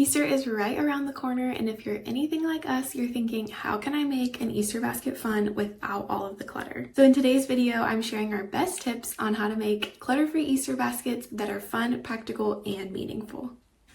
Easter is right around the corner, and if you're anything like us, you're thinking, how can I make an Easter basket fun without all of the clutter? So in today's video, I'm sharing our best tips on how to make clutter-free Easter baskets that are fun, practical, and meaningful.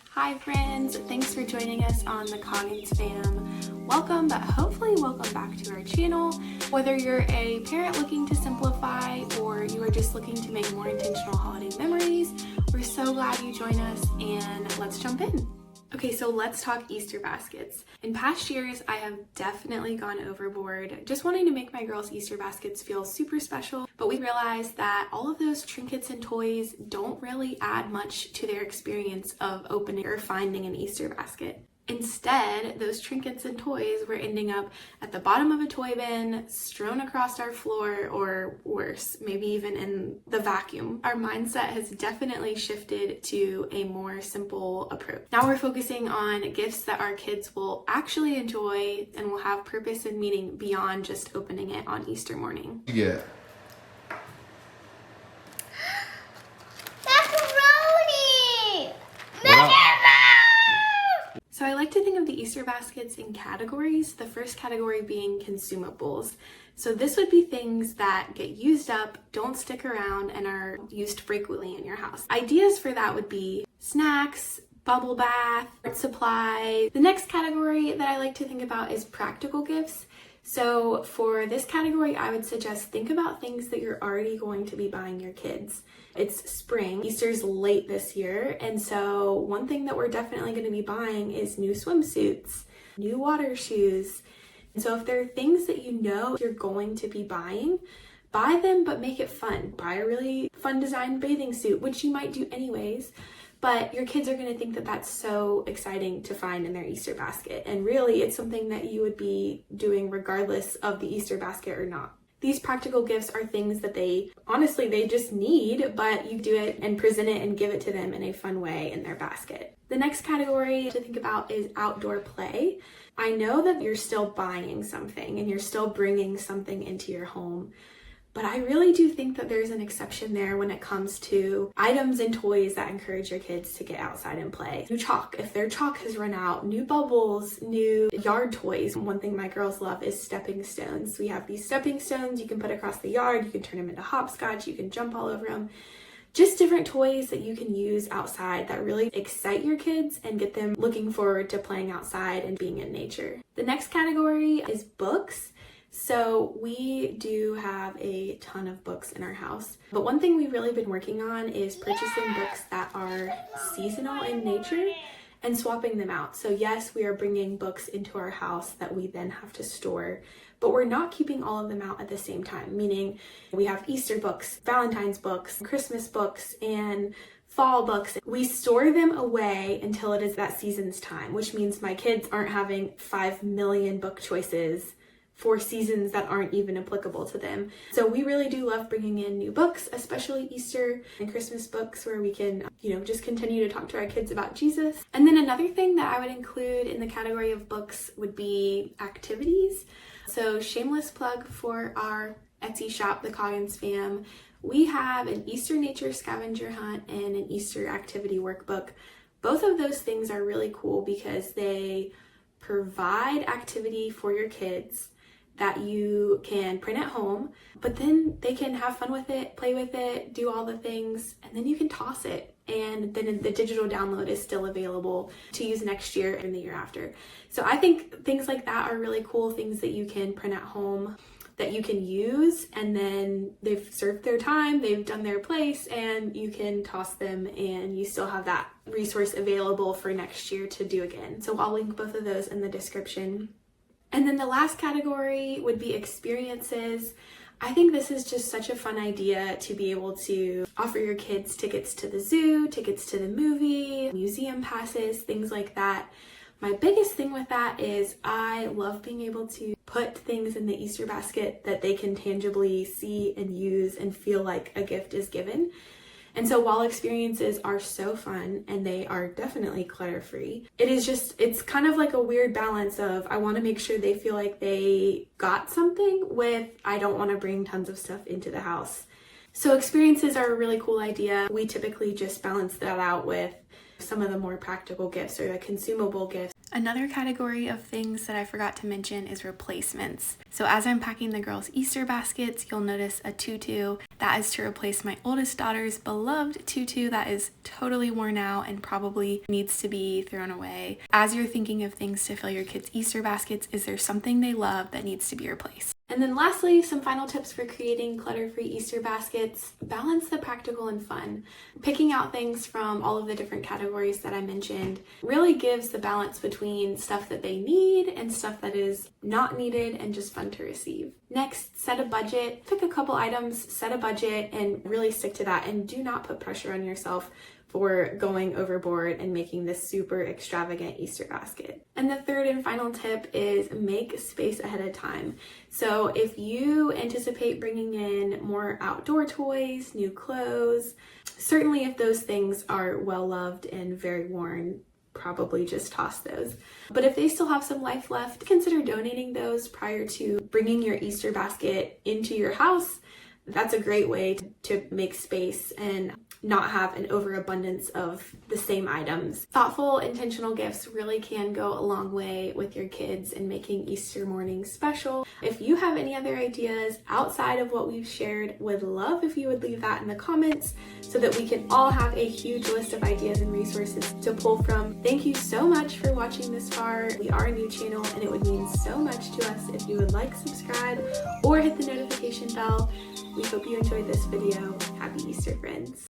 Hi friends, thanks for joining us on the Coggins fam. Welcome, but hopefully welcome back to our channel. Whether you're a parent looking to simplify or you are just looking to make more intentional holiday memories, we're so glad you joined us, and let's jump in. Okay, so let's talk Easter baskets. In past years, I have definitely gone overboard just wanting to make my girls' Easter baskets feel super special, but we realized that all of those trinkets and toys don't really add much to their experience of opening or finding an Easter basket. Instead, those trinkets and toys were ending up at the bottom of a toy bin, strewn across our floor, or worse, maybe even in the vacuum. Our mindset has definitely shifted to a more simple approach. Now we're focusing on gifts that our kids will actually enjoy and will have purpose and meaning beyond just opening it on Easter morning. Yeah. Macaroni! So I like to think of the Easter baskets in categories, the first category being consumables. So this would be things that get used up, don't stick around, and are used frequently in your house. Ideas for that would be snacks, bubble bath, art supply. The next category that I like to think about is practical gifts. So for this category, I would suggest think about things that you're already going to be buying your kids. It's spring, Easter's late this year, and so one thing that we're definitely going to be buying is new swimsuits, new water shoes. And so if there are things that you know you're going to be buying, buy them, but make it fun. Buy a really fun designed bathing suit, which you might do anyways, but your kids are going to think that that's so exciting to find in their Easter basket. And really, it's something that you would be doing regardless of the Easter basket or not. These practical gifts are things that they just need, but you do it and present it and give it to them in a fun way in their basket. The next category to think about is outdoor play. I know that you're still buying something and you're still bringing something into your home, but I really do think that there's an exception there when it comes to items and toys that encourage your kids to get outside and play. New chalk, if their chalk has run out, new bubbles, new yard toys. One thing my girls love is stepping stones. We have these stepping stones you can put across the yard, you can turn them into hopscotch, you can jump all over them. Just different toys that you can use outside that really excite your kids and get them looking forward to playing outside and being in nature. The next category is books. So we do have a ton of books in our house, but one thing we've really been working on is purchasing books that are seasonal in nature and swapping them out. So yes, we are bringing books into our house that we then have to store, but we're not keeping all of them out at the same time, meaning we have Easter books, Valentine's books, Christmas books, and fall books. We store them away until it is that season's time, which means my kids aren't having 5 million book choices for seasons that aren't even applicable to them. So we really do love bringing in new books, especially Easter and Christmas books, where we can, just continue to talk to our kids about Jesus. And then another thing that I would include in the category of books would be activities. So shameless plug for our Etsy shop, the Coggins fam. We have an Easter nature scavenger hunt and an Easter activity workbook. Both of those things are really cool because they provide activity for your kids that you can print at home, but then they can have fun with it, play with it, do all the things, and then you can toss it. And then the digital download is still available to use next year and the year after. So I think things like that are really cool, things that you can print at home that you can use, and then they've served their time, they've done their place, and you can toss them and you still have that resource available for next year to do again. So I'll link both of those in the description. And then the last category would be experiences. I think this is just such a fun idea to be able to offer your kids tickets to the zoo, tickets to the movie, museum passes, things like that. My biggest thing with that is I love being able to put things in the Easter basket that they can tangibly see and use and feel like a gift is given. And so while experiences are so fun and they are definitely clutter-free, it's kind of like a weird balance of I want to make sure they feel like they got something with I don't want to bring tons of stuff into the house. So experiences are a really cool idea. We typically just balance that out with some of the more practical gifts or the consumable gifts. Another category of things that I forgot to mention is replacements. So as I'm packing the girls' Easter baskets, you'll notice a tutu. That is to replace my oldest daughter's beloved tutu that is totally worn out and probably needs to be thrown away. As you're thinking of things to fill your kids' Easter baskets, is there something they love that needs to be replaced? And then lastly, some final tips for creating clutter-free Easter baskets. Balance the practical and fun. Picking out things from all of the different categories that I mentioned really gives the balance between stuff that they need and stuff that is not needed and just fun to receive. Next, set a budget. Pick a couple items, set a budget, and really stick to that. And do not put pressure on yourself for going overboard and making this super extravagant Easter basket. And the third and final tip is make space ahead of time. So if you anticipate bringing in more outdoor toys, new clothes, certainly if those things are well loved and very worn, probably just toss those. But if they still have some life left, consider donating those prior to bringing your Easter basket into your house. That's a great way to make space and not have an overabundance of the same items. Thoughtful, intentional gifts really can go a long way with your kids in making Easter morning special. If you have any other ideas outside of what we've shared, would love if you would leave that in the comments so that we can all have a huge list of ideas and resources to pull from. Thank you so much for watching this far. We are a new channel and it would mean so much to us if you would like, subscribe, or hit the notification bell. We hope you enjoyed this video. Happy Easter, friends.